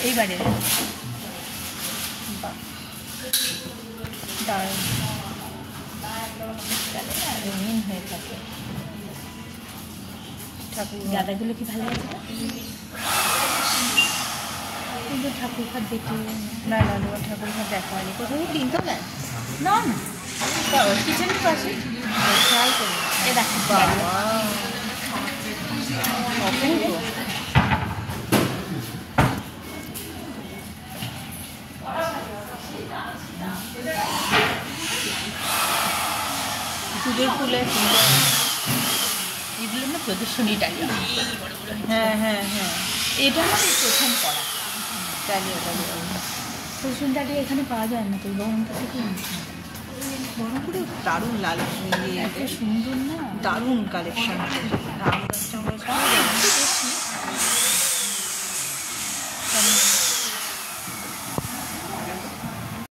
এইবারে রঙিন হয়ে থাকে। ঠাকুর গাঁদাগুলো কি ভালো আছে কিন্তু ঠাকুর ঘর দেখি না। না তোমার ঠাকুর ঘর দেখা হয়নি। কোথাও তিনতলায় না না কিচেনের পাশে খেয়াল করি। এ দেখো বাবা পুজোর ফুলের এগুলো না প্রদর্শনী ডালিয়া। হ্যাঁ হ্যাঁ হ্যাঁ এটা আমাদের প্রথম করা ডালিয়া। প্রদর্শনী ডালিয়া এখানে পাওয়া যায় না তো বহরমপুর থেকে। বহরমপুরে দারুণ লাল এত সুন্দর না, দারুণ কালেকশন। আম গাছটা